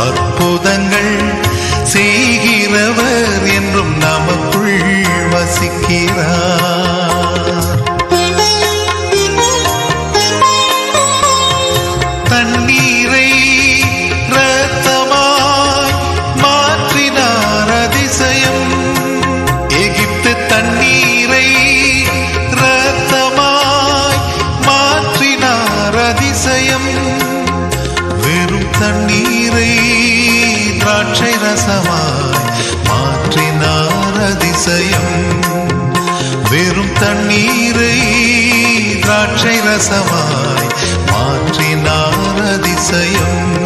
அற்புதங்கள் செய்கிறவர் என்றும் நமக்குள் வசிக்கிறார். தண்ணீரை இரத்தமாய் மாற்றினார் அதிசயம். எகிப்து தண்ணீரை இரத்தமாய் மாற்றினார் அதிசயம். வெறும் தண்ணீரை திராட்சை ரசமாய் மாற்றினார் அதிசயம். வெறும் தண்ணீரை திராட்சை ரசமாய் மாற்றினார் அதிசயம்.